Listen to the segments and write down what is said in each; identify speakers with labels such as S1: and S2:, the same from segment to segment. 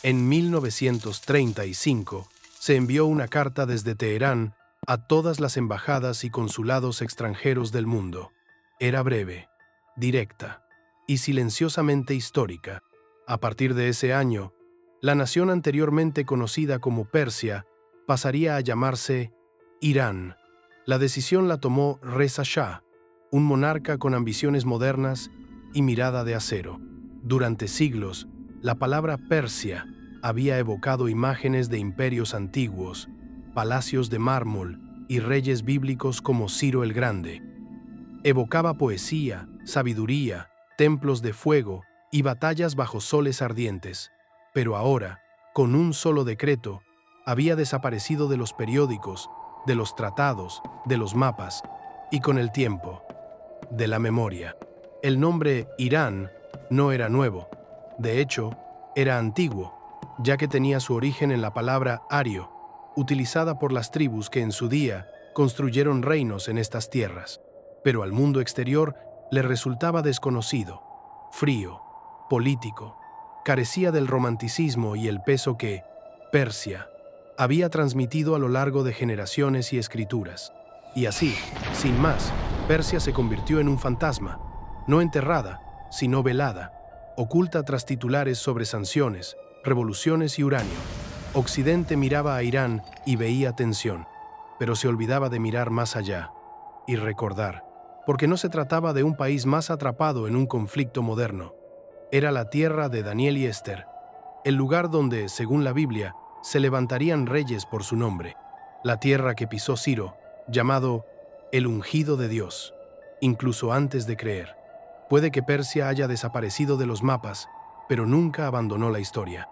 S1: En 1935 se envió una carta desde Teherán a todas las embajadas y consulados extranjeros del mundo. Era breve, directa y silenciosamente histórica. A partir de ese año, la nación anteriormente conocida como Persia pasaría a llamarse Irán. La decisión la tomó Reza Shah, un monarca con ambiciones modernas y mirada de acero. Durante siglos, la palabra Persia había evocado imágenes de imperios antiguos, palacios de mármol y reyes bíblicos como Ciro el Grande. Evocaba poesía, sabiduría, templos de fuego y batallas bajo soles ardientes. Pero ahora, con un solo decreto, había desaparecido de los periódicos, de los tratados, de los mapas y, con el tiempo, de la memoria. El nombre Irán no era nuevo. De hecho, era antiguo, ya que tenía su origen en la palabra ario, utilizada por las tribus que en su día construyeron reinos en estas tierras. Pero al mundo exterior le resultaba desconocido, frío, político, carecía del romanticismo y el peso que Persia había transmitido a lo largo de generaciones y escrituras. Y así, sin más, Persia se convirtió en un fantasma, no enterrada, sino velada, oculta tras titulares sobre sanciones, revoluciones y uranio. Occidente miraba a Irán y veía tensión, pero se olvidaba de mirar más allá y recordar, porque no se trataba de un país más atrapado en un conflicto moderno. Era la tierra de Daniel y Esther, el lugar donde, según la Biblia, se levantarían reyes por su nombre, la tierra que pisó Ciro, llamado el ungido de Dios, incluso antes de creer. Puede que Persia haya desaparecido de los mapas, pero nunca abandonó la historia.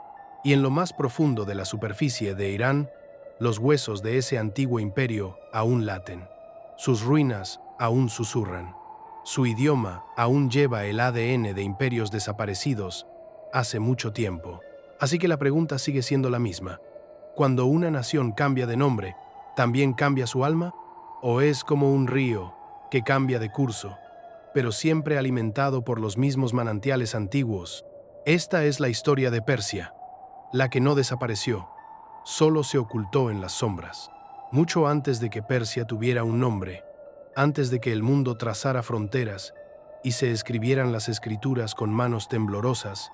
S1: Y en lo más profundo de la superficie de Irán, los huesos de ese antiguo imperio aún laten. Sus ruinas aún susurran. Su idioma aún lleva el ADN de imperios desaparecidos hace mucho tiempo. Así que la pregunta sigue siendo la misma. ¿Cuando una nación cambia de nombre, también cambia su alma? ¿O es como un río que cambia de curso, pero siempre alimentado por los mismos manantiales antiguos? Esta es la historia de Persia, la que no desapareció, solo se ocultó en las sombras. Mucho antes de que Persia tuviera un nombre, antes de que el mundo trazara fronteras y se escribieran las escrituras con manos temblorosas,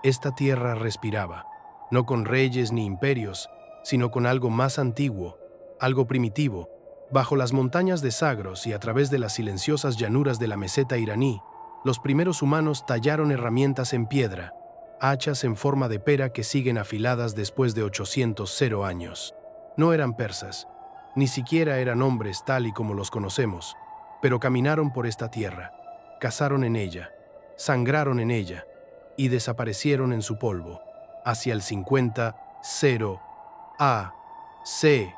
S1: esta tierra respiraba, no con reyes ni imperios, sino con algo más antiguo, algo primitivo. Bajo las montañas de Zagros y a través de las silenciosas llanuras de la meseta iraní, los primeros humanos tallaron herramientas en piedra, hachas en forma de pera que siguen afiladas después de 800 años. No eran persas, ni siquiera eran hombres tal y como los conocemos, pero caminaron por esta tierra, cazaron en ella, sangraron en ella y desaparecieron en su polvo. Hacia el 50 AC,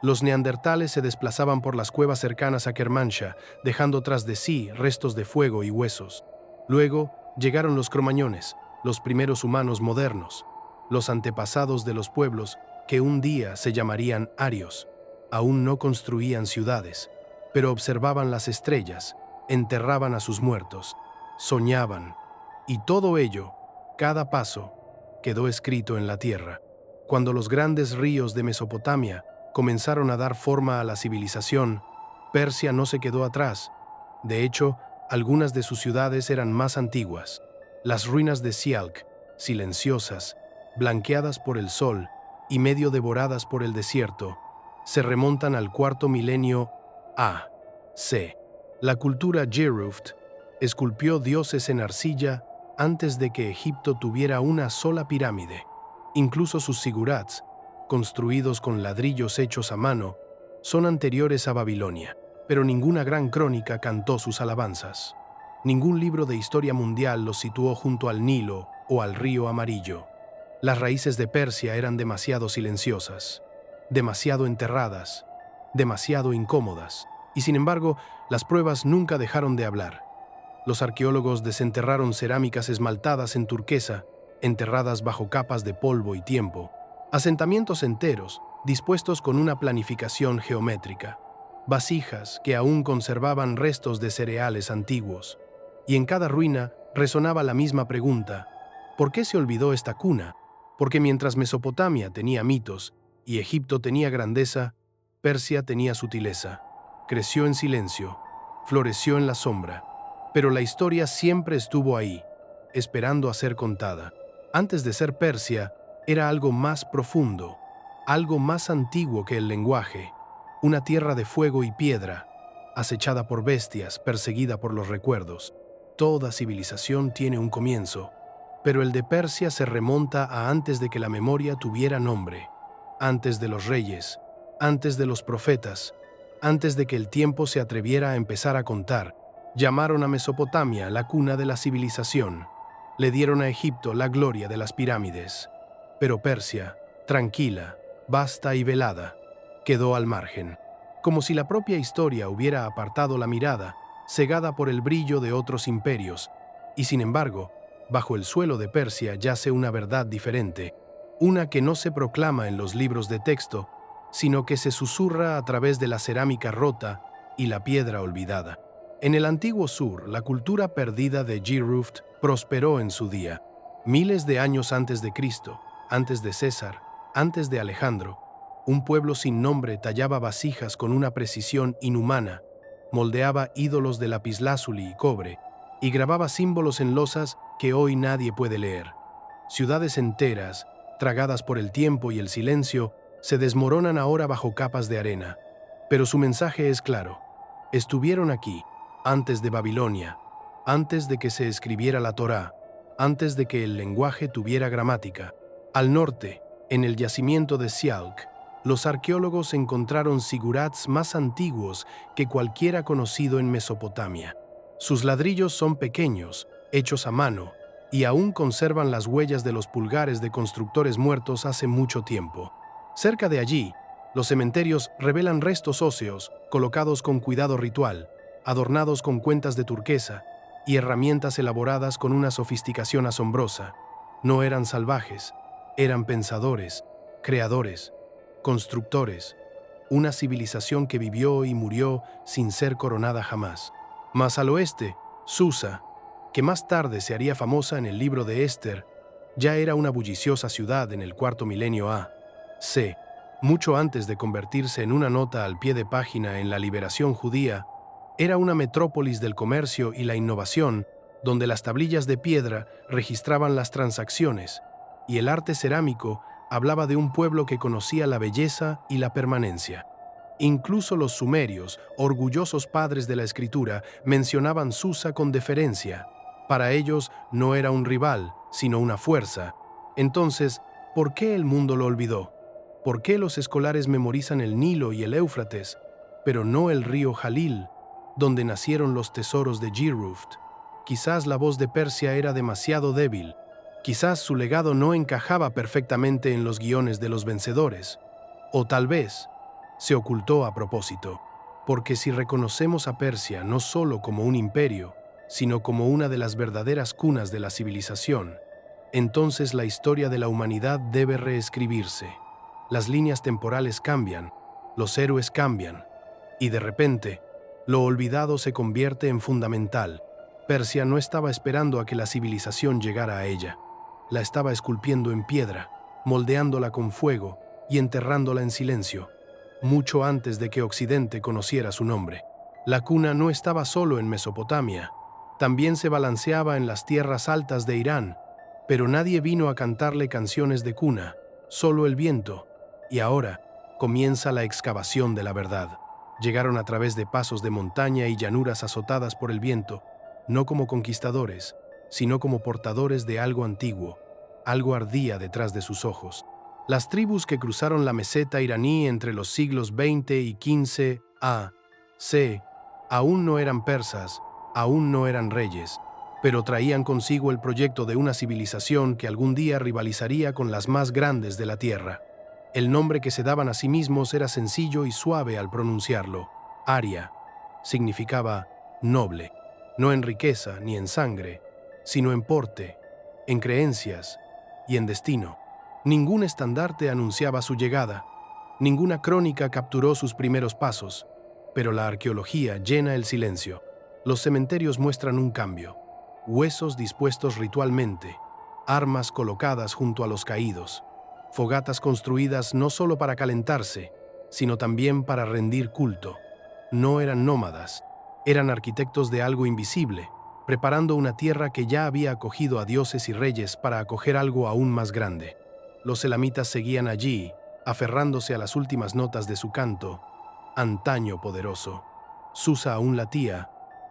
S1: los neandertales se desplazaban por las cuevas cercanas a Kermanshah, dejando tras de sí restos de fuego y huesos. Luego llegaron los cromañones, los primeros humanos modernos, los antepasados de los pueblos que un día se llamarían arios. Aún no construían ciudades, pero observaban las estrellas, enterraban a sus muertos, soñaban, y todo ello, cada paso, quedó escrito en la tierra. Cuando los grandes ríos de Mesopotamia comenzaron a dar forma a la civilización, Persia no se quedó atrás. De hecho, algunas de sus ciudades eran más antiguas. Las ruinas de Sialk, silenciosas, blanqueadas por el sol y medio devoradas por el desierto, se remontan al cuarto milenio AC. La cultura Geruft esculpió dioses en arcilla antes de que Egipto tuviera una sola pirámide. Incluso sus zigurats, construidos con ladrillos hechos a mano, son anteriores a Babilonia, pero ninguna gran crónica cantó sus alabanzas. Ningún libro de historia mundial los situó junto al Nilo o al río Amarillo. Las raíces de Persia eran demasiado silenciosas, demasiado enterradas, demasiado incómodas, y sin embargo, las pruebas nunca dejaron de hablar. Los arqueólogos desenterraron cerámicas esmaltadas en turquesa, enterradas bajo capas de polvo y tiempo, asentamientos enteros, dispuestos con una planificación geométrica, vasijas que aún conservaban restos de cereales antiguos, y en cada ruina resonaba la misma pregunta: ¿por qué se olvidó esta cuna? Porque mientras Mesopotamia tenía mitos y Egipto tenía grandeza, Persia tenía sutileza. Creció en silencio, floreció en la sombra, pero la historia siempre estuvo ahí, esperando a ser contada. Antes de ser Persia, era algo más profundo, algo más antiguo que el lenguaje, una tierra de fuego y piedra, acechada por bestias, perseguida por los recuerdos. Toda civilización tiene un comienzo, pero el de Persia se remonta a antes de que la memoria tuviera nombre, antes de los reyes, antes de los profetas, antes de que el tiempo se atreviera a empezar a contar. Llamaron a Mesopotamia la cuna de la civilización. Le dieron a Egipto la gloria de las pirámides. Pero Persia, tranquila, vasta y velada, quedó al margen, como si la propia historia hubiera apartado la mirada, cegada por el brillo de otros imperios. Y sin embargo, bajo el suelo de Persia yace una verdad diferente, una que no se proclama en los libros de texto, sino que se susurra a través de la cerámica rota y la piedra olvidada. En el antiguo sur, la cultura perdida de Giruft prosperó en su día. Miles de años antes de Cristo, antes de César, antes de Alejandro, un pueblo sin nombre tallaba vasijas con una precisión inhumana, moldeaba ídolos de lapislázuli y cobre, y grababa símbolos en losas que hoy nadie puede leer. Ciudades enteras, tragadas por el tiempo y el silencio, se desmoronan ahora bajo capas de arena. Pero su mensaje es claro. Estuvieron aquí, antes de Babilonia, antes de que se escribiera la Torá, antes de que el lenguaje tuviera gramática. Al norte, en el yacimiento de Sialk, los arqueólogos encontraron zigurats más antiguos que cualquiera conocido en Mesopotamia. Sus ladrillos son pequeños, hechos a mano, y aún conservan las huellas de los pulgares de constructores muertos hace mucho tiempo. Cerca de allí, los cementerios revelan restos óseos colocados con cuidado ritual, adornados con cuentas de turquesa y herramientas elaboradas con una sofisticación asombrosa. No eran salvajes, eran pensadores, creadores, constructores, una civilización que vivió y murió sin ser coronada jamás. Más al oeste, Susa, que más tarde se haría famosa en el libro de Esther, ya era una bulliciosa ciudad en el cuarto milenio A.C., mucho antes de convertirse en una nota al pie de página en la liberación judía. Era una metrópolis del comercio y la innovación, donde las tablillas de piedra registraban las transacciones, y el arte cerámico hablaba de un pueblo que conocía la belleza y la permanencia. Incluso los sumerios, orgullosos padres de la escritura, mencionaban Susa con deferencia. Para ellos no era un rival, sino una fuerza. Entonces, ¿por qué el mundo lo olvidó? ¿Por qué los escolares memorizan el Nilo y el Éufrates, pero no el río Jalil, donde nacieron los tesoros de Giruft? Quizás la voz de Persia era demasiado débil. Quizás su legado no encajaba perfectamente en los guiones de los vencedores. O tal vez se ocultó a propósito, porque si reconocemos a Persia no solo como un imperio, sino como una de las verdaderas cunas de la civilización, entonces la historia de la humanidad debe reescribirse. Las líneas temporales cambian, los héroes cambian, y de repente, lo olvidado se convierte en fundamental. Persia no estaba esperando a que la civilización llegara a ella. La estaba esculpiendo en piedra, moldeándola con fuego y enterrándola en silencio, mucho antes de que Occidente conociera su nombre. La cuna no estaba solo en Mesopotamia, también se balanceaba en las tierras altas de Irán, pero nadie vino a cantarle canciones de cuna, solo el viento. Y ahora comienza la excavación de la verdad. Llegaron a través de pasos de montaña y llanuras azotadas por el viento, no como conquistadores, sino como portadores de algo antiguo. Algo ardía detrás de sus ojos. Las tribus que cruzaron la meseta iraní entre los siglos XX y XV a.C. aún no eran persas, aún no eran reyes, pero traían consigo el proyecto de una civilización que algún día rivalizaría con las más grandes de la tierra. El nombre que se daban a sí mismos era sencillo y suave al pronunciarlo. Aria significaba noble, no en riqueza ni en sangre, sino en porte, en creencias y en destino. Ningún estandarte anunciaba su llegada, ninguna crónica capturó sus primeros pasos, pero la arqueología llena el silencio. Los cementerios muestran un cambio, huesos dispuestos ritualmente, armas colocadas junto a los caídos, fogatas construidas no solo para calentarse, sino también para rendir culto. No eran nómadas, eran arquitectos de algo invisible, preparando una tierra que ya había acogido a dioses y reyes para acoger algo aún más grande. Los elamitas seguían allí, aferrándose a las últimas notas de su canto, antaño poderoso. Susa aún latía,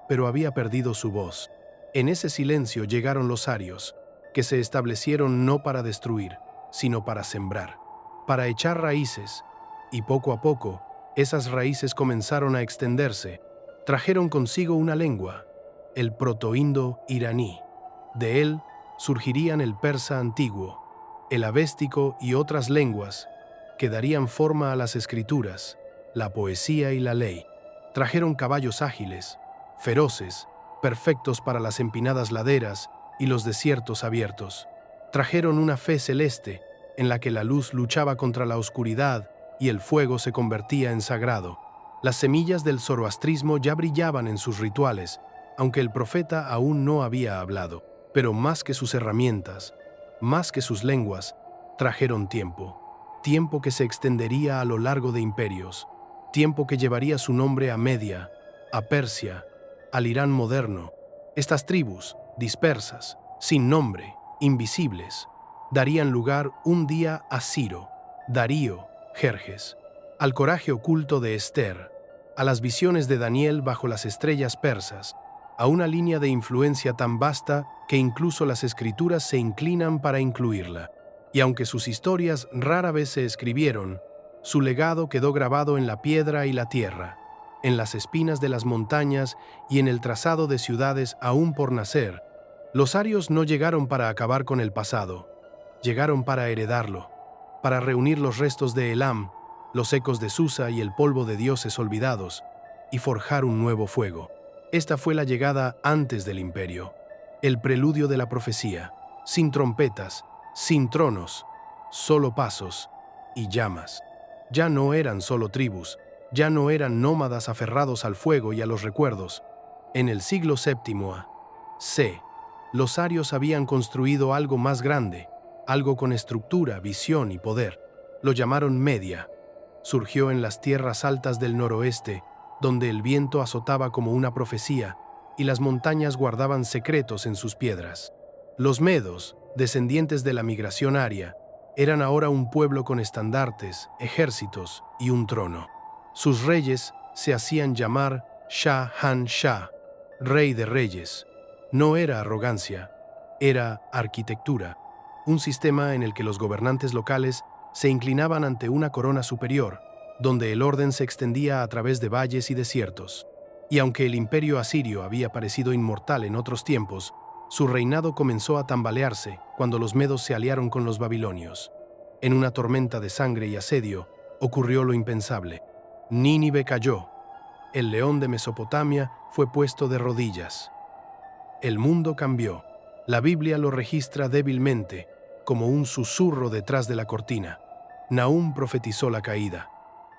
S1: pero había perdido su voz. En ese silencio llegaron los arios, que se establecieron no para destruir, sino para sembrar, para echar raíces, y poco a poco, esas raíces comenzaron a extenderse. Trajeron consigo una lengua, el protoindo iraní. De él surgirían el persa antiguo, el avéstico y otras lenguas que darían forma a las escrituras, la poesía y la ley. Trajeron caballos ágiles, feroces, perfectos para las empinadas laderas y los desiertos abiertos. Trajeron una fe celeste en la que la luz luchaba contra la oscuridad y el fuego se convertía en sagrado. Las semillas del zoroastrismo ya brillaban en sus rituales, aunque el profeta aún no había hablado. Pero más que sus herramientas, más que sus lenguas, trajeron tiempo. Tiempo que se extendería a lo largo de imperios. Tiempo que llevaría su nombre a Media, a Persia, al Irán moderno. Estas tribus, dispersas, sin nombre, invisibles, darían lugar un día a Ciro, Darío, Jerjes, al coraje oculto de Esther, a las visiones de Daniel bajo las estrellas persas, a una línea de influencia tan vasta que incluso las escrituras se inclinan para incluirla. Y aunque sus historias rara vez se escribieron, su legado quedó grabado en la piedra y la tierra, en las espinas de las montañas y en el trazado de ciudades aún por nacer. Los arios no llegaron para acabar con el pasado, llegaron para heredarlo, para reunir los restos de Elam, los ecos de Susa y el polvo de dioses olvidados, y forjar un nuevo fuego. Esta fue la llegada antes del imperio, el preludio de la profecía, sin trompetas, sin tronos, solo pasos y llamas. Ya no eran solo tribus, ya no eran nómadas aferrados al fuego y a los recuerdos. En el siglo VII a.C., los arios habían construido algo más grande, algo con estructura, visión y poder. Lo llamaron Media. Surgió en las tierras altas del noroeste, donde el viento azotaba como una profecía y las montañas guardaban secretos en sus piedras. Los medos, descendientes de la migración aria, eran ahora un pueblo con estandartes, ejércitos y un trono. Sus reyes se hacían llamar Shah-Han-Shah, rey de reyes. No era arrogancia, era arquitectura, un sistema en el que los gobernantes locales se inclinaban ante una corona superior, donde el orden se extendía a través de valles y desiertos. Y aunque el imperio asirio había parecido inmortal en otros tiempos, su reinado comenzó a tambalearse cuando los medos se aliaron con los babilonios. En una tormenta de sangre y asedio, ocurrió lo impensable. Nínive cayó. El león de Mesopotamia fue puesto de rodillas. El mundo cambió. La Biblia lo registra débilmente, como un susurro detrás de la cortina. Nahum profetizó la caída.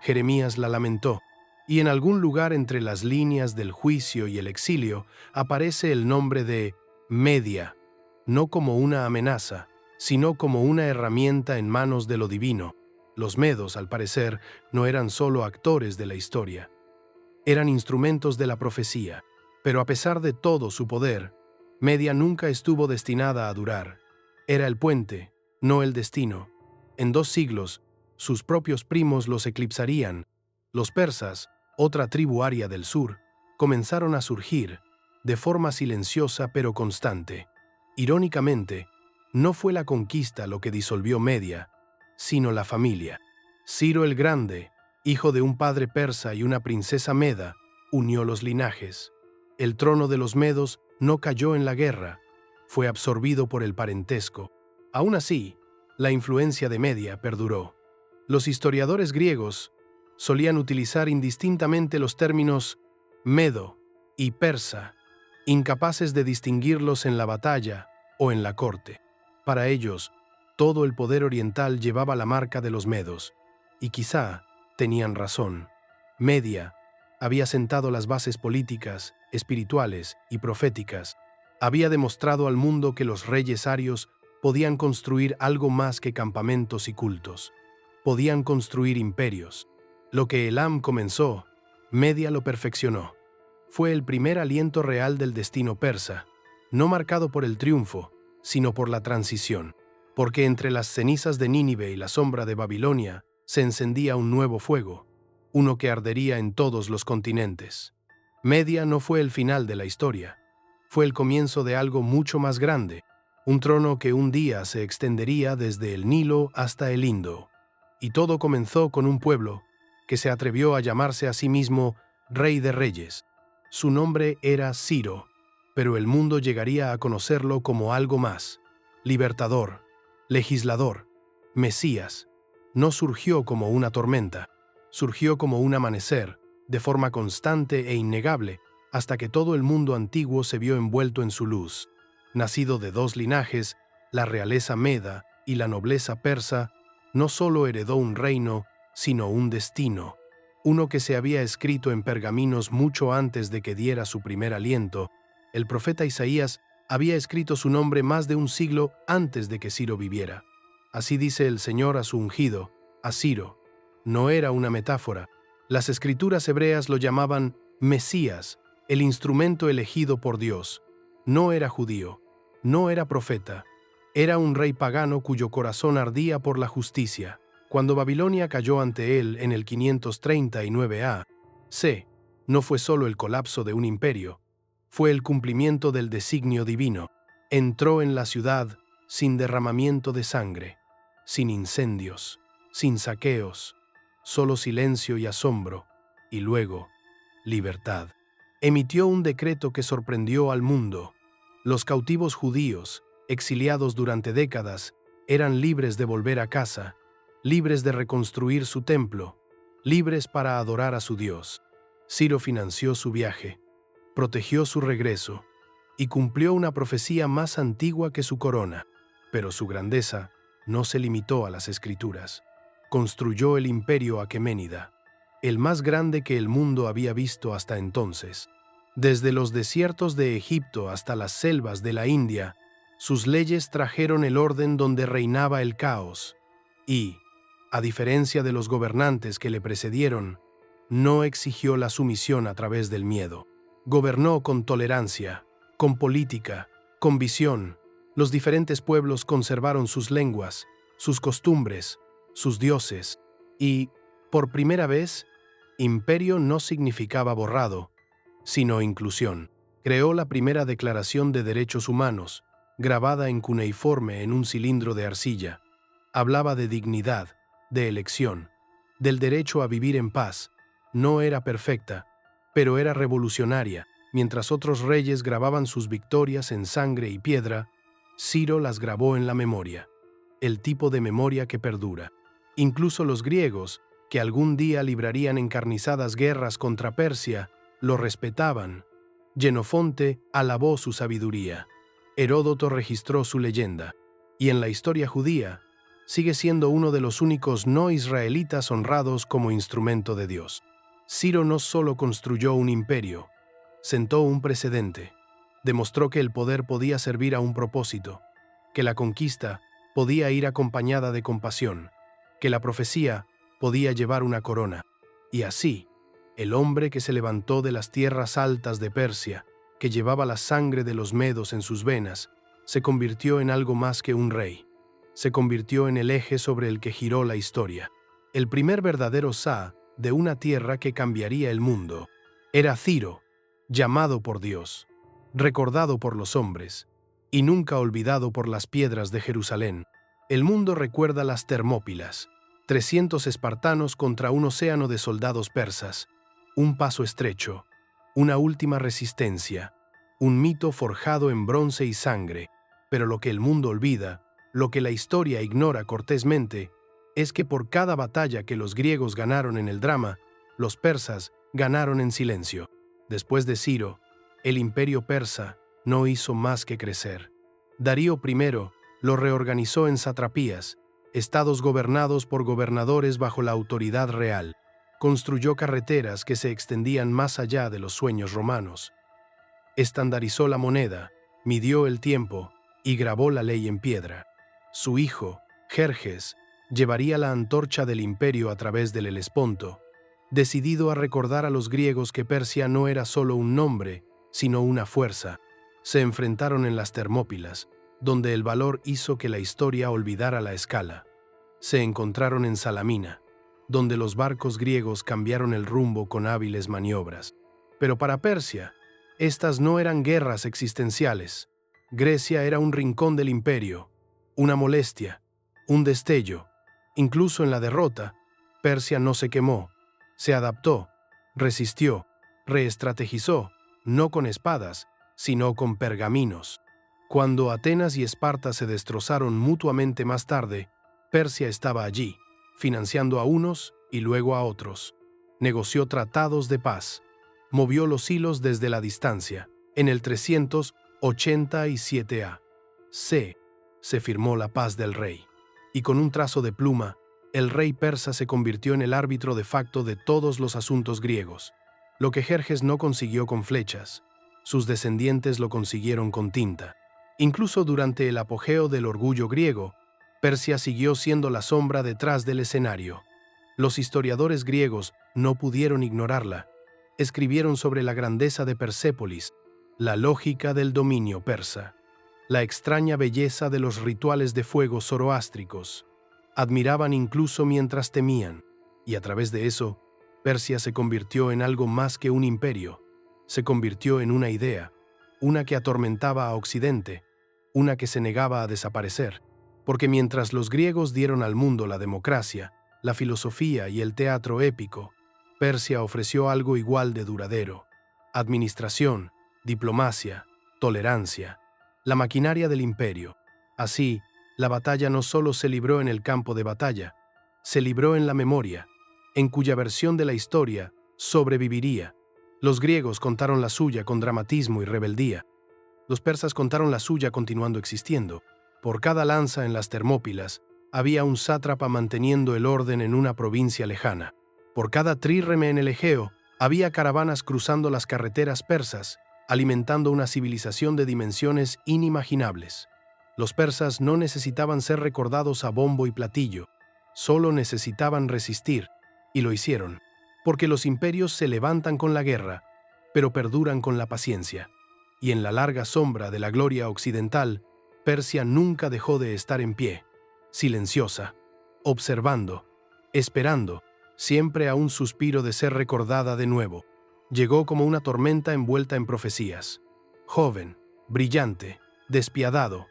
S1: Jeremías la lamentó, y en algún lugar entre las líneas del juicio y el exilio aparece el nombre de Media, no como una amenaza, sino como una herramienta en manos de lo divino. Los medos, al parecer, no eran solo actores de la historia, eran instrumentos de la profecía, pero a pesar de todo su poder, Media nunca estuvo destinada a durar. Era el puente, no el destino. En 2 siglos, sus propios primos los eclipsarían. Los persas, otra tribu aria del sur, comenzaron a surgir, de forma silenciosa pero constante. Irónicamente, no fue la conquista lo que disolvió Media, sino la familia. Ciro el Grande, hijo de un padre persa y una princesa meda, unió los linajes. El trono de los medos no cayó en la guerra, fue absorbido por el parentesco. Aún así, la influencia de Media perduró. Los historiadores griegos solían utilizar indistintamente los términos medo y persa, incapaces de distinguirlos en la batalla o en la corte. Para ellos, todo el poder oriental llevaba la marca de los medos, y quizá tenían razón. Media había sentado las bases políticas, espirituales y proféticas. Había demostrado al mundo que los reyes arios podían construir algo más que campamentos y cultos. Podían construir imperios. Lo que Elam comenzó, Media lo perfeccionó. Fue el primer aliento real del destino persa, no marcado por el triunfo, sino por la transición, porque entre las cenizas de Nínive y la sombra de Babilonia se encendía un nuevo fuego, uno que ardería en todos los continentes. Media no fue el final de la historia, fue el comienzo de algo mucho más grande, un trono que un día se extendería desde el Nilo hasta el Indo. Y todo comenzó con un pueblo que se atrevió a llamarse a sí mismo Rey de Reyes. Su nombre era Ciro, pero el mundo llegaría a conocerlo como algo más: libertador, legislador, Mesías. No surgió como una tormenta, surgió como un amanecer, de forma constante e innegable, hasta que todo el mundo antiguo se vio envuelto en su luz. Nacido de dos linajes, la realeza meda y la nobleza persa, no solo heredó un reino, sino un destino, uno que se había escrito en pergaminos mucho antes de que diera su primer aliento. El profeta Isaías había escrito su nombre más de un siglo antes de que Ciro viviera. Así dice el Señor a su ungido, a Ciro. No era una metáfora. Las escrituras hebreas lo llamaban Mesías, el instrumento elegido por Dios. No era judío, no era profeta. Era un rey pagano cuyo corazón ardía por la justicia. Cuando Babilonia cayó ante él en el 539 A.C., no fue solo el colapso de un imperio, fue el cumplimiento del designio divino. Entró en la ciudad sin derramamiento de sangre, sin incendios, sin saqueos, solo silencio y asombro, y luego, libertad. Emitió un decreto que sorprendió al mundo. Los cautivos judíos, exiliados durante décadas, eran libres de volver a casa, libres de reconstruir su templo, libres para adorar a su Dios. Ciro financió su viaje, protegió su regreso y cumplió una profecía más antigua que su corona. Pero su grandeza no se limitó a las escrituras. Construyó el imperio aqueménida, el más grande que el mundo había visto hasta entonces. Desde los desiertos de Egipto hasta las selvas de la India, sus leyes trajeron el orden donde reinaba el caos. Y, a diferencia de los gobernantes que le precedieron, no exigió la sumisión a través del miedo. Gobernó con tolerancia, con política, con visión. Los diferentes pueblos conservaron sus lenguas, sus costumbres, sus dioses, y, por primera vez, imperio no significaba borrado, sino inclusión. Creó la primera Declaración de Derechos Humanos, grabada en cuneiforme en un cilindro de arcilla. Hablaba de dignidad, de elección, del derecho a vivir en paz. No era perfecta, pero era revolucionaria. Mientras otros reyes grababan sus victorias en sangre y piedra, Ciro las grabó en la memoria, el tipo de memoria que perdura. Incluso los griegos, que algún día librarían encarnizadas guerras contra Persia, lo respetaban. Jenofonte alabó su sabiduría. Heródoto registró su leyenda. Y en la historia judía, sigue siendo uno de los únicos no israelitas honrados como instrumento de Dios. Ciro no solo construyó un imperio, sentó un precedente. Demostró que el poder podía servir a un propósito, que la conquista podía ir acompañada de compasión, que la profecía podía llevar una corona. Y así, el hombre que se levantó de las tierras altas de Persia, que llevaba la sangre de los medos en sus venas, se convirtió en algo más que un rey. Se convirtió en el eje sobre el que giró la historia. El primer verdadero Shah de una tierra que cambiaría el mundo. Era Ciro, llamado por Dios, recordado por los hombres, y nunca olvidado por las piedras de Jerusalén. El mundo recuerda las Termópilas, 300 espartanos contra un océano de soldados persas, un paso estrecho, una última resistencia, un mito forjado en bronce y sangre. Pero lo que el mundo olvida, lo que la historia ignora cortésmente, es que por cada batalla que los griegos ganaron en el drama, los persas ganaron en silencio. Después de Ciro, el imperio persa no hizo más que crecer. Darío I lo reorganizó en satrapías, estados gobernados por gobernadores bajo la autoridad real. Construyó carreteras que se extendían más allá de los sueños romanos. Estandarizó la moneda, midió el tiempo y grabó la ley en piedra. Su hijo, Jerjes, llevaría la antorcha del imperio a través del Helesponto, decidido a recordar a los griegos que Persia no era solo un nombre, sino una fuerza. Se enfrentaron en las Termópilas, donde el valor hizo que la historia olvidara la escala. Se encontraron en Salamina, donde los barcos griegos cambiaron el rumbo con hábiles maniobras. Pero para Persia, estas no eran guerras existenciales. Grecia era un rincón del imperio, una molestia, un destello. Incluso en la derrota, Persia no se quemó, se adaptó, resistió, reestrategizó, no con espadas, sino con pergaminos. Cuando Atenas y Esparta se destrozaron mutuamente más tarde, Persia estaba allí, financiando a unos y luego a otros. Negoció tratados de paz, movió los hilos desde la distancia. En el 387 a.C. se firmó la paz del rey, y con un trazo de pluma, el rey persa se convirtió en el árbitro de facto de todos los asuntos griegos. Lo que Jerjes no consiguió con flechas, sus descendientes lo consiguieron con tinta. Incluso durante el apogeo del orgullo griego, Persia siguió siendo la sombra detrás del escenario. Los historiadores griegos no pudieron ignorarla. Escribieron sobre la grandeza de Persépolis, la lógica del dominio persa, la extraña belleza de los rituales de fuego zoroástricos. Admiraban incluso mientras temían, y a través de eso, Persia se convirtió en algo más que un imperio. Se convirtió en una idea, una que atormentaba a Occidente, una que se negaba a desaparecer, porque mientras los griegos dieron al mundo la democracia, la filosofía y el teatro épico, Persia ofreció algo igual de duradero: administración, diplomacia, tolerancia, la maquinaria del imperio. Así, la batalla no solo se libró en el campo de batalla, se libró en la memoria, en cuya versión de la historia sobreviviría. Los griegos contaron la suya con dramatismo y rebeldía. Los persas contaron la suya continuando existiendo. Por cada lanza en las Termópilas, había un sátrapa manteniendo el orden en una provincia lejana. Por cada tríreme en el Egeo, había caravanas cruzando las carreteras persas, alimentando una civilización de dimensiones inimaginables. Los persas no necesitaban ser recordados a bombo y platillo, solo necesitaban resistir, y lo hicieron, porque los imperios se levantan con la guerra, pero perduran con la paciencia. Y en la larga sombra de la gloria occidental, Persia nunca dejó de estar en pie, silenciosa, observando, esperando, siempre a un suspiro de ser recordada de nuevo. Llegó como una tormenta envuelta en profecías. Joven, brillante, despiadado,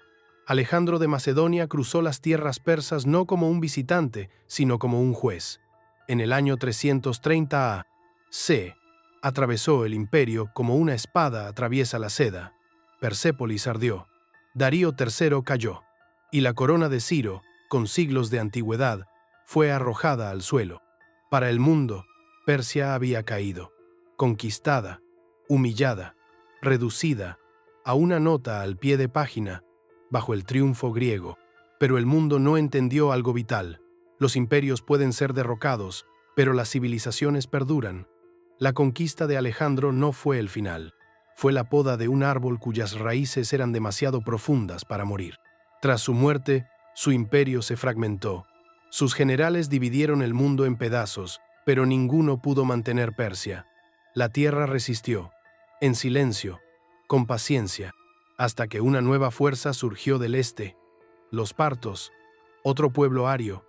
S1: Alejandro de Macedonia cruzó las tierras persas no como un visitante, sino como un juez. En el año 330 a.C., atravesó el imperio como una espada atraviesa la seda. Persépolis ardió. Darío III cayó, y la corona de Ciro, con siglos de antigüedad, fue arrojada al suelo. Para el mundo, Persia había caído, conquistada, humillada, reducida a una nota al pie de página bajo el triunfo griego. Pero el mundo no entendió algo vital. Los imperios pueden ser derrocados, pero las civilizaciones perduran. La conquista de Alejandro no fue el final. Fue la poda de un árbol cuyas raíces eran demasiado profundas para morir. Tras su muerte, su imperio se fragmentó. Sus generales dividieron el mundo en pedazos, pero ninguno pudo mantener Persia. La tierra resistió, en silencio, con paciencia, hasta que una nueva fuerza surgió del este. Los partos, otro pueblo ario,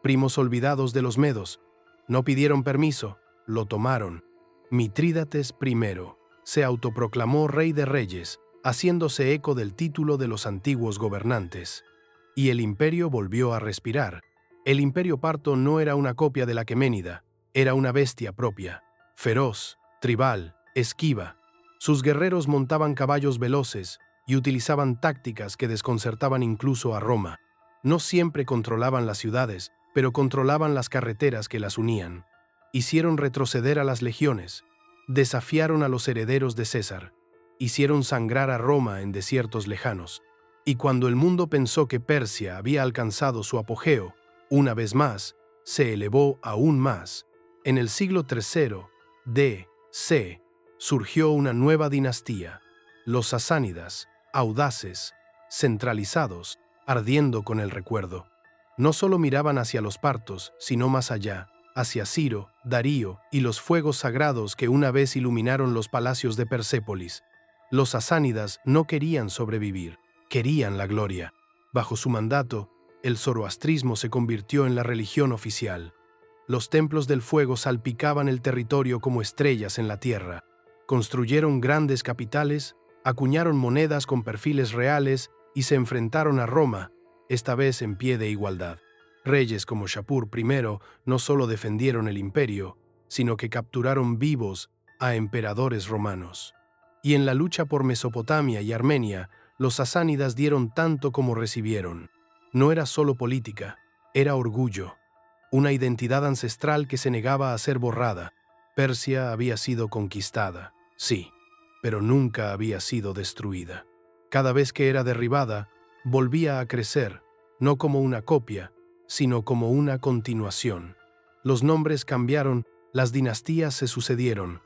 S1: primos olvidados de los medos, no pidieron permiso, lo tomaron. Mitrídates I se autoproclamó rey de reyes, haciéndose eco del título de los antiguos gobernantes. Y el imperio volvió a respirar. El imperio parto no era una copia de la aqueménida, era una bestia propia, feroz, tribal, esquiva. Sus guerreros montaban caballos veloces y utilizaban tácticas que desconcertaban incluso a Roma. No siempre controlaban las ciudades, pero controlaban las carreteras que las unían. Hicieron retroceder a las legiones, desafiaron a los herederos de César, hicieron sangrar a Roma en desiertos lejanos. Y cuando el mundo pensó que Persia había alcanzado su apogeo, una vez más, se elevó aún más. En el siglo III d.C. surgió una nueva dinastía, los sasánidas, audaces, centralizados, ardiendo con el recuerdo. No solo miraban hacia los partos, sino más allá, hacia Ciro, Darío y los fuegos sagrados que una vez iluminaron los palacios de Persépolis. Los sasánidas no querían sobrevivir, querían la gloria. Bajo su mandato, el zoroastrismo se convirtió en la religión oficial. Los templos del fuego salpicaban el territorio como estrellas en la tierra. Construyeron grandes capitales, acuñaron monedas con perfiles reales y se enfrentaron a Roma, esta vez en pie de igualdad. Reyes como Shapur I no solo defendieron el imperio, sino que capturaron vivos a emperadores romanos. Y en la lucha por Mesopotamia y Armenia, los sasánidas dieron tanto como recibieron. No era solo política, era orgullo, una identidad ancestral que se negaba a ser borrada. Persia había sido conquistada, sí, pero nunca había sido destruida. Cada vez que era derribada, volvía a crecer, no como una copia, sino como una continuación. Los nombres cambiaron, las dinastías se sucedieron,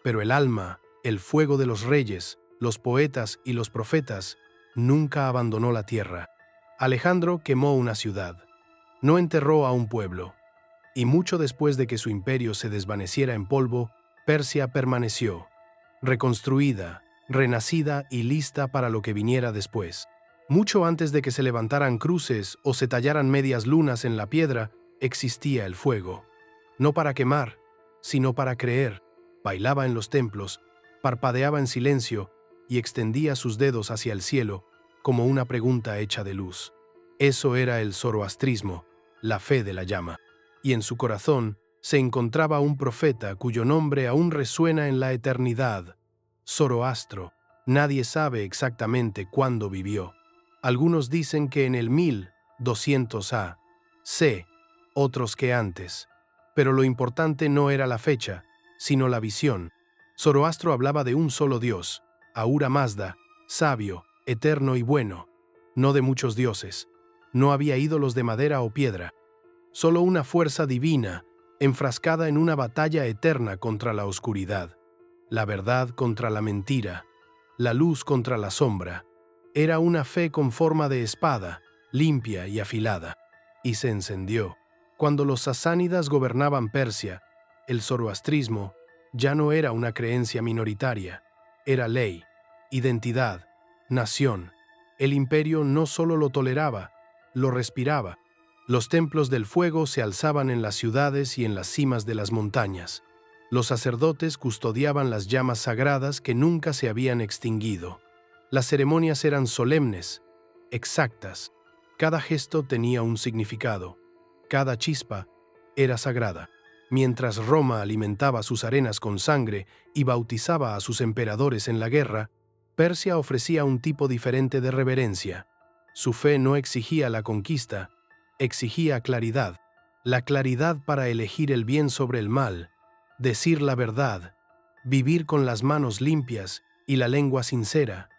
S1: pero el alma, el fuego de los reyes, los poetas y los profetas, nunca abandonó la tierra. Alejandro quemó una ciudad, no enterró a un pueblo, y mucho después de que su imperio se desvaneciera en polvo, Persia permaneció, reconstruida, renacida y lista para lo que viniera después. Mucho antes de que se levantaran cruces o se tallaran medias lunas en la piedra, existía el fuego. No para quemar, sino para creer. Bailaba en los templos, parpadeaba en silencio y extendía sus dedos hacia el cielo como una pregunta hecha de luz. Eso era el zoroastrismo, la fe de la llama. Y en su corazón se encontraba un profeta cuyo nombre aún resuena en la eternidad. Zoroastro. Nadie sabe exactamente cuándo vivió. Algunos dicen que en el 1200 a.C., otros que antes. Pero lo importante no era la fecha, sino la visión. Zoroastro hablaba de un solo Dios, Ahura Mazda, sabio, eterno y bueno, no de muchos dioses. No había ídolos de madera o piedra, solo una fuerza divina, enfrascada en una batalla eterna contra la oscuridad, la verdad contra la mentira, la luz contra la sombra. Era una fe con forma de espada, limpia y afilada, y se encendió. Cuando los sasánidas gobernaban Persia, el zoroastrismo ya no era una creencia minoritaria, era ley, identidad, nación. El imperio no solo lo toleraba, lo respiraba. Los templos del fuego se alzaban en las ciudades y en las cimas de las montañas. Los sacerdotes custodiaban las llamas sagradas que nunca se habían extinguido. Las ceremonias eran solemnes, exactas. Cada gesto tenía un significado. Cada chispa era sagrada. Mientras Roma alimentaba sus arenas con sangre y bautizaba a sus emperadores en la guerra, Persia ofrecía un tipo diferente de reverencia. Su fe no exigía la conquista, exigía claridad. La claridad para elegir el bien sobre el mal, decir la verdad, vivir con las manos limpias y la lengua sincera.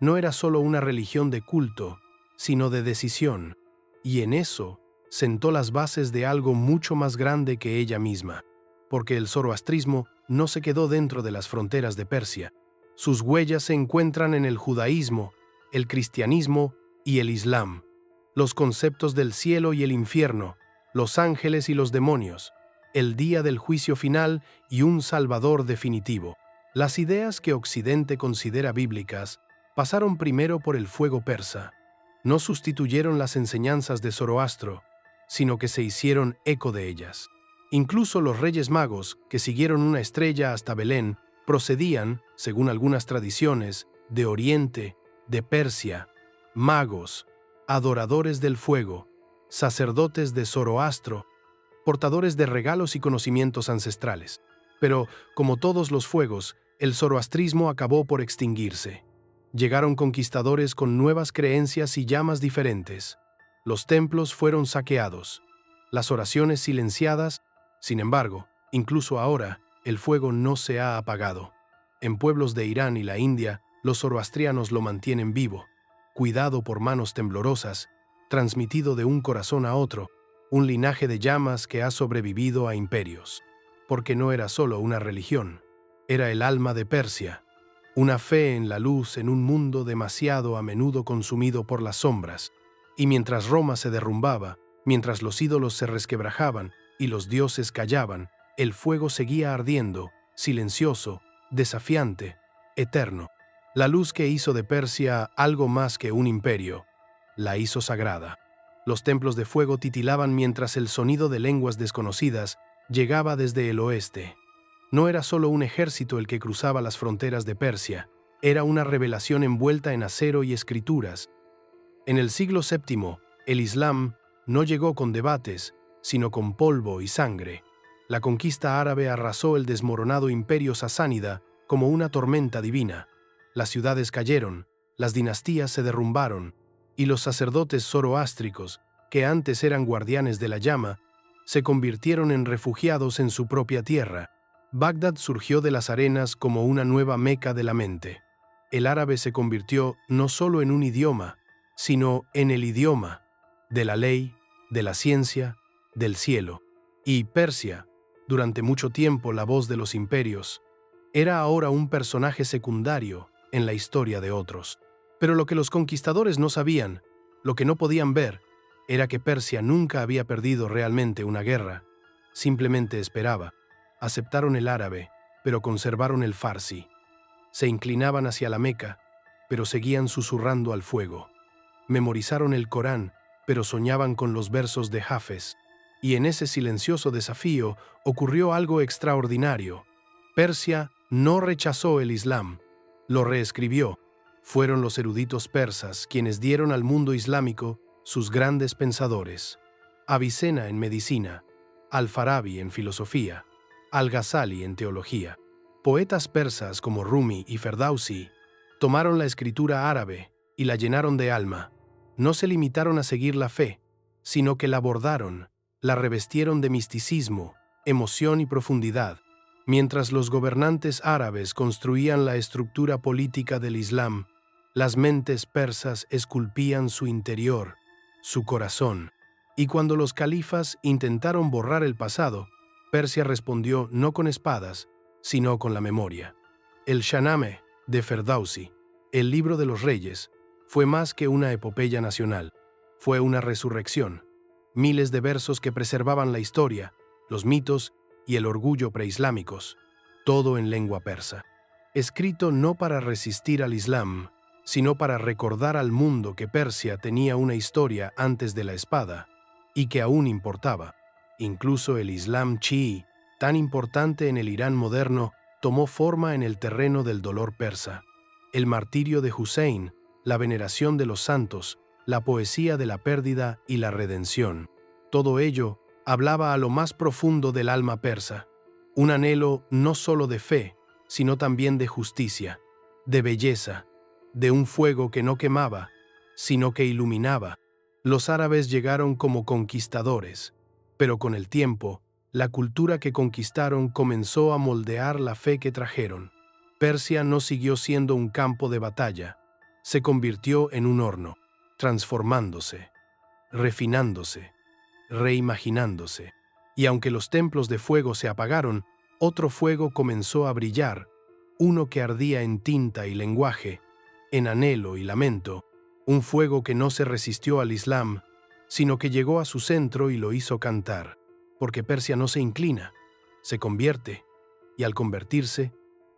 S1: No era solo una religión de culto, sino de decisión, y en eso sentó las bases de algo mucho más grande que ella misma, porque el zoroastrismo no se quedó dentro de las fronteras de Persia. Sus huellas se encuentran en el judaísmo, el cristianismo y el islam, los conceptos del cielo y el infierno, los ángeles y los demonios, el día del juicio final y un salvador definitivo. Las ideas que Occidente considera bíblicas pasaron primero por el fuego persa. No sustituyeron las enseñanzas de Zoroastro, sino que se hicieron eco de ellas. Incluso los reyes magos, que siguieron una estrella hasta Belén, procedían, según algunas tradiciones, de Oriente, de Persia. Magos, adoradores del fuego, sacerdotes de Zoroastro, portadores de regalos y conocimientos ancestrales. Pero, como todos los fuegos, el zoroastrismo acabó por extinguirse. Llegaron conquistadores con nuevas creencias y llamas diferentes. Los templos fueron saqueados, las oraciones silenciadas. Sin embargo, incluso ahora, el fuego no se ha apagado. En pueblos de Irán y la India, los zoroastrianos lo mantienen vivo, cuidado por manos temblorosas, transmitido de un corazón a otro, un linaje de llamas que ha sobrevivido a imperios. Porque no era solo una religión, era el alma de Persia, una fe en la luz en un mundo demasiado a menudo consumido por las sombras. Y mientras Roma se derrumbaba, mientras los ídolos se resquebrajaban y los dioses callaban, el fuego seguía ardiendo, silencioso, desafiante, eterno. La luz que hizo de Persia algo más que un imperio, la hizo sagrada. Los templos de fuego titilaban mientras el sonido de lenguas desconocidas llegaba desde el oeste. No era solo un ejército el que cruzaba las fronteras de Persia, era una revelación envuelta en acero y escrituras. En el siglo VII, el Islam no llegó con debates, sino con polvo y sangre. La conquista árabe arrasó el desmoronado imperio sasánida como una tormenta divina. Las ciudades cayeron, las dinastías se derrumbaron, y los sacerdotes zoroástricos, que antes eran guardianes de la llama, se convirtieron en refugiados en su propia tierra. Bagdad surgió de las arenas como una nueva Meca de la mente. El árabe se convirtió no solo en un idioma, sino en el idioma de la ley, de la ciencia, del cielo. Y Persia, durante mucho tiempo la voz de los imperios, era ahora un personaje secundario en la historia de otros. Pero lo que los conquistadores no sabían, lo que no podían ver, era que Persia nunca había perdido realmente una guerra, simplemente esperaba. Aceptaron el árabe, pero conservaron el farsi. Se inclinaban hacia la Meca, pero seguían susurrando al fuego. Memorizaron el Corán, pero soñaban con los versos de Hafez. Y en ese silencioso desafío ocurrió algo extraordinario. Persia no rechazó el Islam, lo reescribió. Fueron los eruditos persas quienes dieron al mundo islámico sus grandes pensadores. Avicena en medicina, Al-Farabi en filosofía, Al-Ghazali en teología. Poetas persas como Rumi y Ferdowsi tomaron la escritura árabe y la llenaron de alma. No se limitaron a seguir la fe, sino que la bordaron, la revestieron de misticismo, emoción y profundidad. Mientras los gobernantes árabes construían la estructura política del Islam, las mentes persas esculpían su interior, su corazón. Y cuando los califas intentaron borrar el pasado, Persia respondió no con espadas, sino con la memoria. El Shahnameh de Ferdowsi, el libro de los reyes, fue más que una epopeya nacional. Fue una resurrección. Miles de versos que preservaban la historia, los mitos y el orgullo preislámicos, todo en lengua persa. Escrito no para resistir al Islam, sino para recordar al mundo que Persia tenía una historia antes de la espada y que aún importaba. Incluso el Islam chií, tan importante en el Irán moderno, tomó forma en el terreno del dolor persa. El martirio de Hussein, la veneración de los santos, la poesía de la pérdida y la redención. Todo ello hablaba a lo más profundo del alma persa. Un anhelo no solo de fe, sino también de justicia, de belleza, de un fuego que no quemaba, sino que iluminaba. Los árabes llegaron como conquistadores, pero con el tiempo, la cultura que conquistaron comenzó a moldear la fe que trajeron. Persia no siguió siendo un campo de batalla, se convirtió en un horno, transformándose, refinándose, reimaginándose. Y aunque los templos de fuego se apagaron, otro fuego comenzó a brillar, uno que ardía en tinta y lenguaje, en anhelo y lamento, un fuego que no se resistió al Islam, sino que llegó a su centro y lo hizo cantar, porque Persia no se inclina, se convierte, y al convertirse,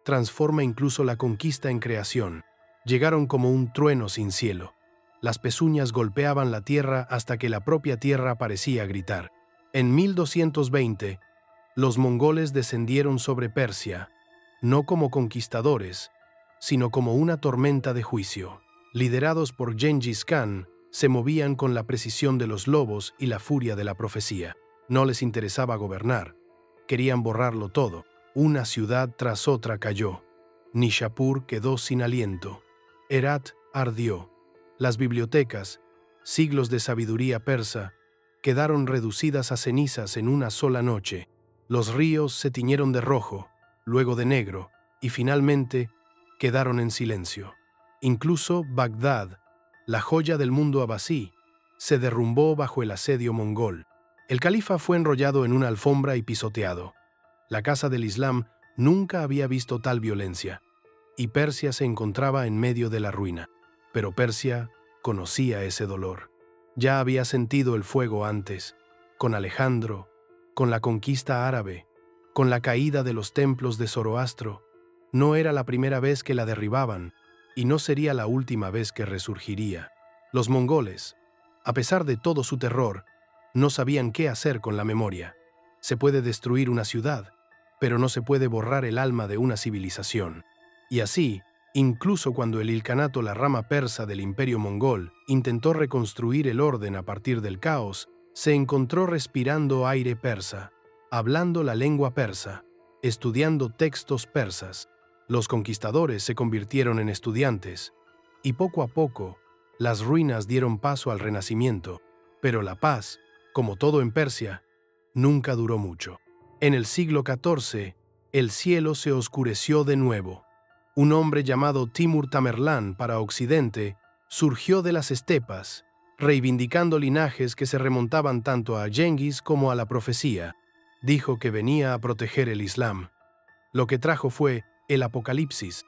S1: transforma incluso la conquista en creación. Llegaron como un trueno sin cielo. Las pezuñas golpeaban la tierra hasta que la propia tierra parecía gritar. En 1220, los mongoles descendieron sobre Persia, no como conquistadores, sino como una tormenta de juicio. Liderados por Gengis Khan, se movían con la precisión de los lobos y la furia de la profecía. No les interesaba gobernar, querían borrarlo todo. Una ciudad tras otra cayó. Nishapur quedó sin aliento. Herat ardió. Las bibliotecas, siglos de sabiduría persa, quedaron reducidas a cenizas en una sola noche. Los ríos se tiñeron de rojo, luego de negro, y finalmente quedaron en silencio. Incluso Bagdad, la joya del mundo abasí, se derrumbó bajo el asedio mongol. El califa fue enrollado en una alfombra y pisoteado. La casa del Islam nunca había visto tal violencia, y Persia se encontraba en medio de la ruina. Pero Persia conocía ese dolor. Ya había sentido el fuego antes, con Alejandro, con la conquista árabe, con la caída de los templos de Zoroastro. No era la primera vez que la derribaban, y no sería la última vez que resurgiría. Los mongoles, a pesar de todo su terror, no sabían qué hacer con la memoria. Se puede destruir una ciudad, pero no se puede borrar el alma de una civilización. Y así, incluso cuando el Ilkhanato, la rama persa del imperio mongol, intentó reconstruir el orden a partir del caos, se encontró respirando aire persa, hablando la lengua persa, estudiando textos persas. Los conquistadores se convirtieron en estudiantes, y poco a poco, las ruinas dieron paso al renacimiento, pero la paz, como todo en Persia, nunca duró mucho. En el siglo XIV, el cielo se oscureció de nuevo. Un hombre llamado Timur Tamerlán para Occidente surgió de las estepas, reivindicando linajes que se remontaban tanto a Genghis como a la profecía. Dijo que venía a proteger el Islam. Lo que trajo fue el apocalipsis.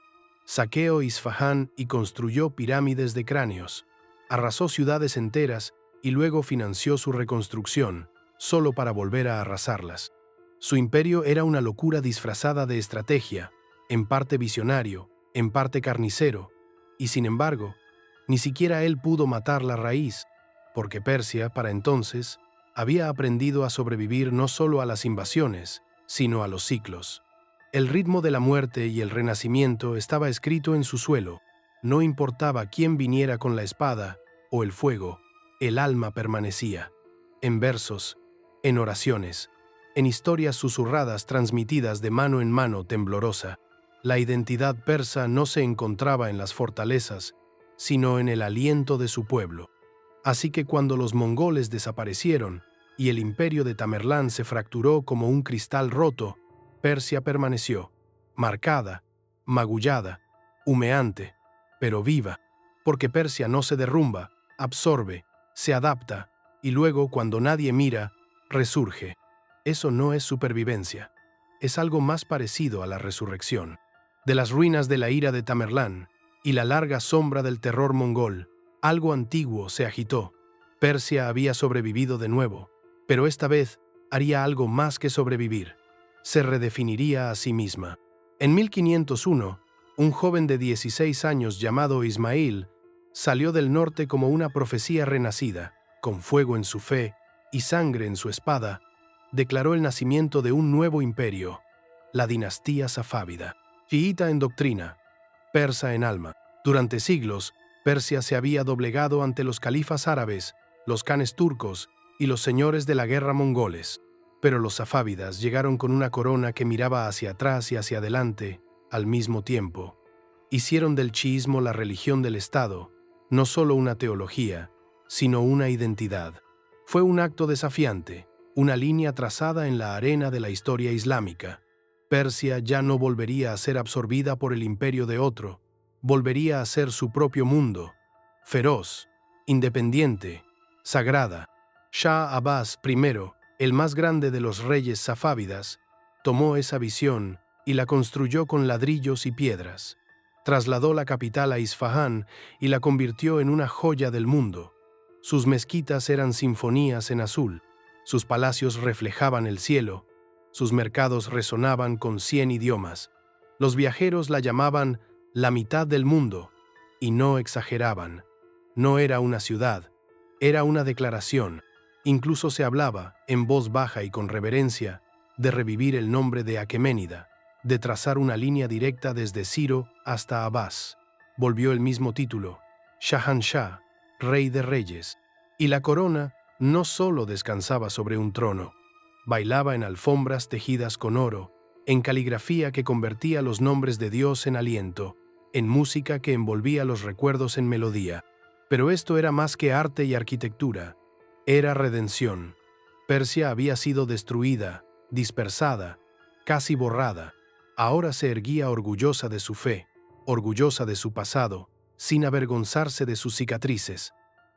S1: Saqueó Isfahán y construyó pirámides de cráneos. Arrasó ciudades enteras y luego financió su reconstrucción, solo para volver a arrasarlas. Su imperio era una locura disfrazada de estrategia, en parte visionario, en parte carnicero, y sin embargo, ni siquiera él pudo matar la raíz, porque Persia, para entonces, había aprendido a sobrevivir no solo a las invasiones, sino a los ciclos. El ritmo de la muerte y el renacimiento estaba escrito en su suelo. No importaba quién viniera con la espada o el fuego, el alma permanecía. En versos, en oraciones, en historias susurradas transmitidas de mano en mano temblorosa, la identidad persa no se encontraba en las fortalezas, sino en el aliento de su pueblo. Así que cuando los mongoles desaparecieron y el imperio de Tamerlán se fracturó como un cristal roto, Persia permaneció, marcada, magullada, humeante, pero viva, porque Persia no se derrumba, absorbe, se adapta, y luego, cuando nadie mira, resurge. Eso no es supervivencia, es algo más parecido a la resurrección. De las ruinas de la ira de Tamerlán y la larga sombra del terror mongol, algo antiguo se agitó. Persia había sobrevivido de nuevo, pero esta vez haría algo más que sobrevivir. Se redefiniría a sí misma. En 1501, un joven de 16 años llamado Ismail salió del norte como una profecía renacida, con fuego en su fe y sangre en su espada, declaró el nacimiento de un nuevo imperio, la dinastía safávida. Chiita en doctrina, persa en alma. Durante siglos, Persia se había doblegado ante los califas árabes, los khanes turcos y los señores de la guerra mongoles. Pero los safávidas llegaron con una corona que miraba hacia atrás y hacia adelante al mismo tiempo. Hicieron del chiismo la religión del Estado, no solo una teología, sino una identidad. Fue un acto desafiante, una línea trazada en la arena de la historia islámica. Persia ya no volvería a ser absorbida por el imperio de otro, volvería a ser su propio mundo, feroz, independiente, sagrada. Shah Abbas I, el más grande de los reyes safávidas, tomó esa visión y la construyó con ladrillos y piedras. Trasladó la capital a Isfahán y la convirtió en una joya del mundo. Sus mezquitas eran sinfonías en azul, sus palacios reflejaban el cielo, sus mercados resonaban con 100 idiomas. Los viajeros la llamaban la mitad del mundo, y no exageraban. No era una ciudad, era una declaración. Incluso se hablaba, en voz baja y con reverencia, de revivir el nombre de Aqueménida, de trazar una línea directa desde Ciro hasta Abbas. Volvió el mismo título, Shahanshah, Rey de Reyes, y la corona no solo descansaba sobre un trono, bailaba en alfombras tejidas con oro, en caligrafía que convertía los nombres de Dios en aliento, en música que envolvía los recuerdos en melodía. Pero esto era más que arte y arquitectura, era redención. Persia había sido destruida, dispersada, casi borrada. Ahora se erguía orgullosa de su fe, orgullosa de su pasado, sin avergonzarse de sus cicatrices.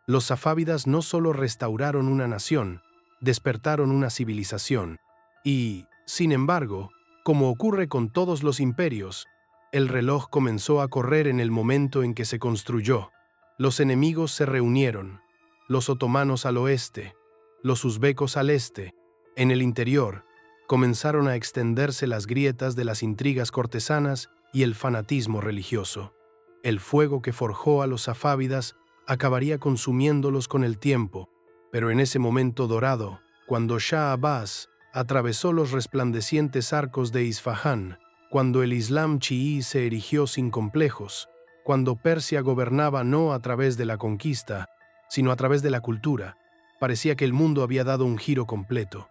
S1: Los safávidas no solo restauraron una nación, despertaron una civilización. Y, sin embargo, como ocurre con todos los imperios, el reloj comenzó a correr en el momento en que se construyó. Los enemigos se reunieron, los otomanos al oeste, los uzbecos al este. En el interior, comenzaron a extenderse las grietas de las intrigas cortesanas y el fanatismo religioso. El fuego que forjó a los safávidas acabaría consumiéndolos con el tiempo, pero en ese momento dorado, cuando Shah Abbas atravesó los resplandecientes arcos de Isfahán, cuando el Islam chií se erigió sin complejos, cuando Persia gobernaba no a través de la conquista, sino a través de la cultura, parecía que el mundo había dado un giro completo,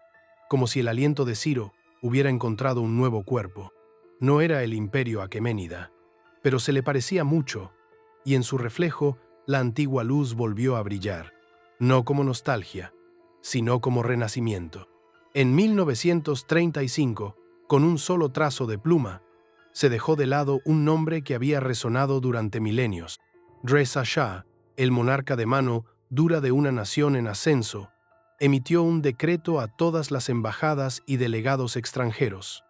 S1: como si el aliento de Ciro hubiera encontrado un nuevo cuerpo. No era el imperio aqueménida, pero se le parecía mucho, y en su reflejo la antigua luz volvió a brillar, no como nostalgia, sino como renacimiento. En 1935, con un solo trazo de pluma, se dejó de lado un nombre que había resonado durante milenios. Reza Shah, el monarca de mano dura de una nación en ascenso, emitió un decreto a todas las embajadas y delegados extranjeros.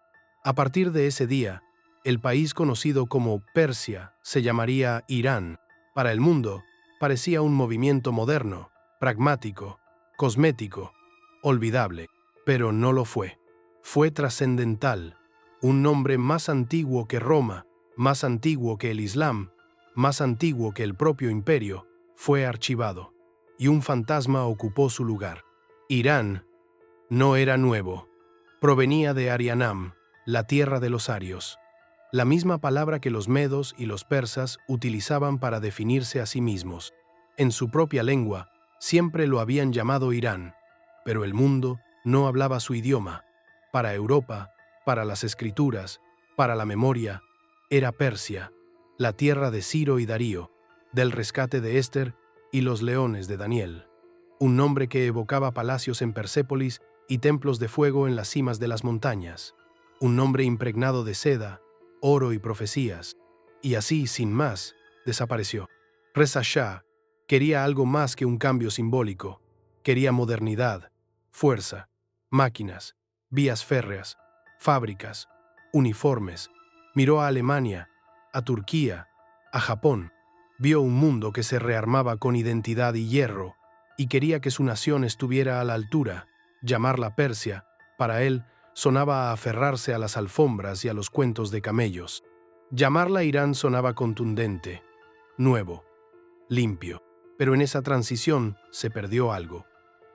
S1: A partir de ese día, el país conocido como Persia se llamaría Irán. Para el mundo, parecía un movimiento moderno, pragmático, cosmético, olvidable, pero no lo fue. Fue trascendental, un nombre más antiguo que Roma, más antiguo que el Islam, más antiguo que el propio imperio, fue archivado, y un fantasma ocupó su lugar. Irán no era nuevo, provenía de Arianam, la tierra de los arios, la misma palabra que los medos y los persas utilizaban para definirse a sí mismos. En su propia lengua, siempre lo habían llamado Irán, pero el mundo no hablaba su idioma. Para Europa, para las escrituras, para la memoria, era Persia, la tierra de Ciro y Darío, del rescate de Éster y los leones de Daniel. Un nombre que evocaba palacios en Persépolis y templos de fuego en las cimas de las montañas. Un nombre impregnado de seda, oro y profecías. Y así, sin más, desapareció. Reza Shah quería algo más que un cambio simbólico. Quería modernidad, fuerza, máquinas, vías férreas, fábricas, uniformes. Miró a Alemania, a Turquía, a Japón. Vio un mundo que se rearmaba con identidad y hierro, y quería que su nación estuviera a la altura. Llamarla Persia, para él, sonaba a aferrarse a las alfombras y a los cuentos de camellos. Llamarla Irán sonaba contundente, nuevo, limpio. Pero en esa transición se perdió algo.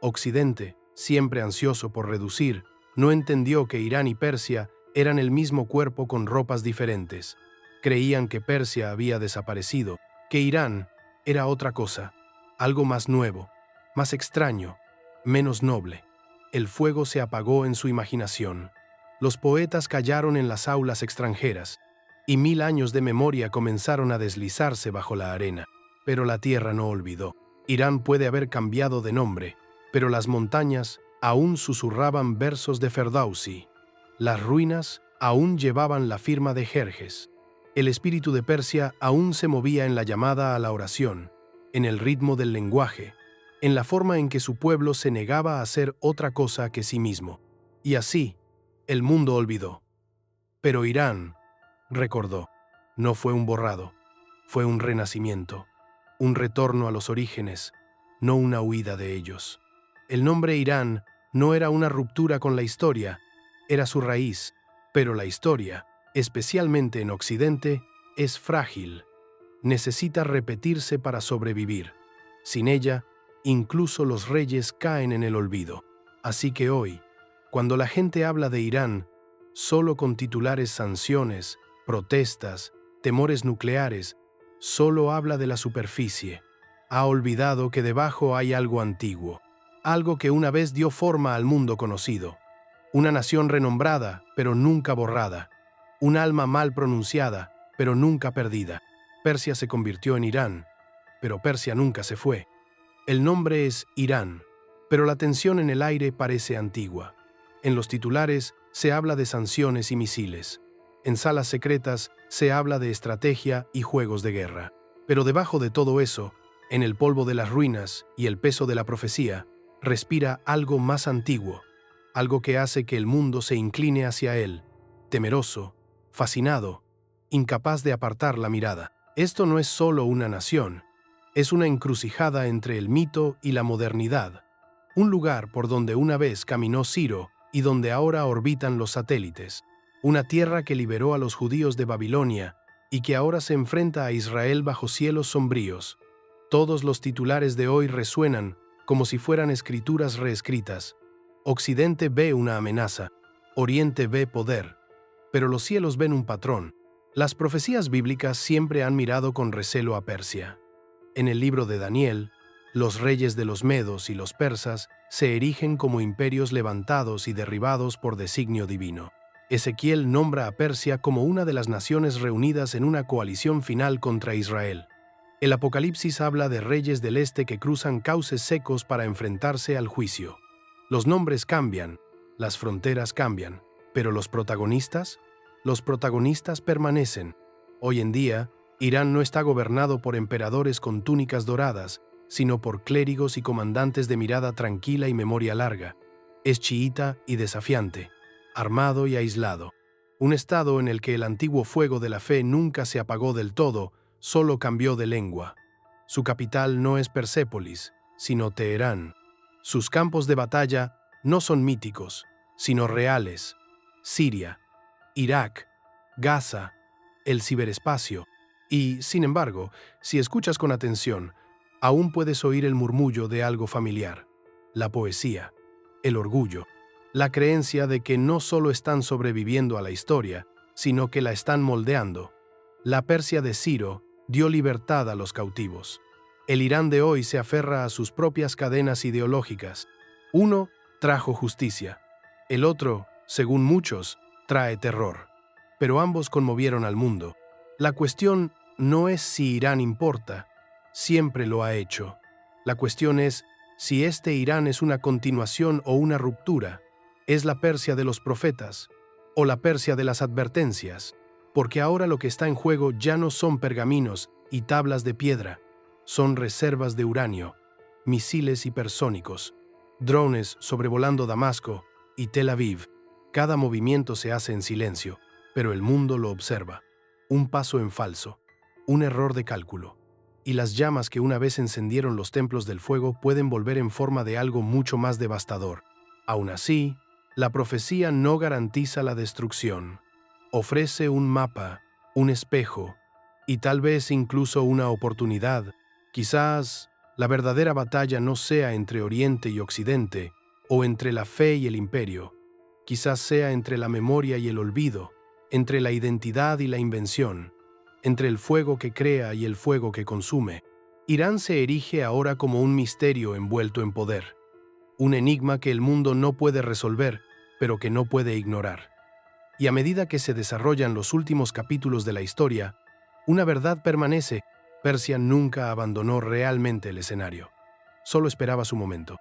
S1: Occidente, siempre ansioso por reducir, no entendió que Irán y Persia eran el mismo cuerpo con ropas diferentes. Creían que Persia había desaparecido, que Irán era otra cosa, algo más nuevo, más extraño, menos noble. El fuego se apagó en su imaginación. Los poetas callaron en las aulas extranjeras, y 1000 años de memoria comenzaron a deslizarse bajo la arena. Pero la tierra no olvidó. Irán puede haber cambiado de nombre, pero las montañas aún susurraban versos de Ferdowsi. Las ruinas aún llevaban la firma de Jerjes. El espíritu de Persia aún se movía en la llamada a la oración, en el ritmo del lenguaje, en la forma en que su pueblo se negaba a ser otra cosa que sí mismo. Y así, el mundo olvidó. Pero Irán, recordó, no fue un borrado, fue un renacimiento, un retorno a los orígenes, no una huida de ellos. El nombre Irán no era una ruptura con la historia, era su raíz, pero la historia, especialmente en Occidente, es frágil. Necesita repetirse para sobrevivir. Sin ella, incluso los reyes caen en el olvido. Así que hoy, cuando la gente habla de Irán, solo con titulares sanciones, protestas, temores nucleares, solo habla de la superficie. Ha olvidado que debajo hay algo antiguo, algo que una vez dio forma al mundo conocido. Una nación renombrada, pero nunca borrada. Un alma mal pronunciada, pero nunca perdida. Persia se convirtió en Irán, pero Persia nunca se fue. El nombre es Irán, pero la tensión en el aire parece antigua. En los titulares se habla de sanciones y misiles. En salas secretas se habla de estrategia y juegos de guerra. Pero debajo de todo eso, en el polvo de las ruinas y el peso de la profecía, respira algo más antiguo, algo que hace que el mundo se incline hacia él, temeroso, fascinado, incapaz de apartar la mirada. Esto no es solo una nación, Es una encrucijada entre el mito y la modernidad, un lugar por donde una vez caminó Ciro y donde ahora orbitan los satélites, una tierra que liberó a los judíos de Babilonia y que ahora se enfrenta a Israel bajo cielos sombríos. Todos los titulares de hoy resuenan como si fueran escrituras reescritas. Occidente ve una amenaza, Oriente ve poder, pero los cielos ven un patrón. Las profecías bíblicas siempre han mirado con recelo a Persia. En el libro de Daniel, los reyes de los medos y los persas se erigen como imperios levantados y derribados por designio divino. Ezequiel nombra a Persia como una de las naciones reunidas en una coalición final contra Israel. El Apocalipsis habla de reyes del este que cruzan cauces secos para enfrentarse al juicio. Los nombres cambian, las fronteras cambian, pero los protagonistas permanecen. Hoy en día, Irán no está gobernado por emperadores con túnicas doradas, sino por clérigos y comandantes de mirada tranquila y memoria larga. Es chiita y desafiante, armado y aislado. Un estado en el que el antiguo fuego de la fe nunca se apagó del todo, solo cambió de lengua. Su capital no es Persépolis, sino Teherán. Sus campos de batalla no son míticos, sino reales. Siria, Irak, Gaza, el ciberespacio. Y, sin embargo, si escuchas con atención, aún puedes oír el murmullo de algo familiar, la poesía, el orgullo, la creencia de que no solo están sobreviviendo a la historia, sino que la están moldeando. La Persia de Ciro dio libertad a los cautivos. El Irán de hoy se aferra a sus propias cadenas ideológicas. Uno trajo justicia, el otro, según muchos, trae terror. Pero ambos conmovieron al mundo. La cuestión no es si Irán importa, siempre lo ha hecho. La cuestión es si este Irán es una continuación o una ruptura. ¿Es la Persia de los profetas o la Persia de las advertencias? Porque ahora lo que está en juego ya no son pergaminos y tablas de piedra, son reservas de uranio, misiles hipersónicos, drones sobrevolando Damasco y Tel Aviv. Cada movimiento se hace en silencio, pero el mundo lo observa. Un paso en falso, un error de cálculo, y las llamas que una vez encendieron los templos del fuego pueden volver en forma de algo mucho más devastador. Aún así, la profecía no garantiza la destrucción. Ofrece un mapa, un espejo, y tal vez incluso una oportunidad. Quizás la verdadera batalla no sea entre Oriente y Occidente, o entre la fe y el imperio. Quizás sea entre la memoria y el olvido, entre la identidad y la invención, entre el fuego que crea y el fuego que consume. Irán se erige ahora como un misterio envuelto en poder, un enigma que el mundo no puede resolver, pero que no puede ignorar. Y a medida que se desarrollan los últimos capítulos de la historia, una verdad permanece: Persia nunca abandonó realmente el escenario. Solo esperaba su momento.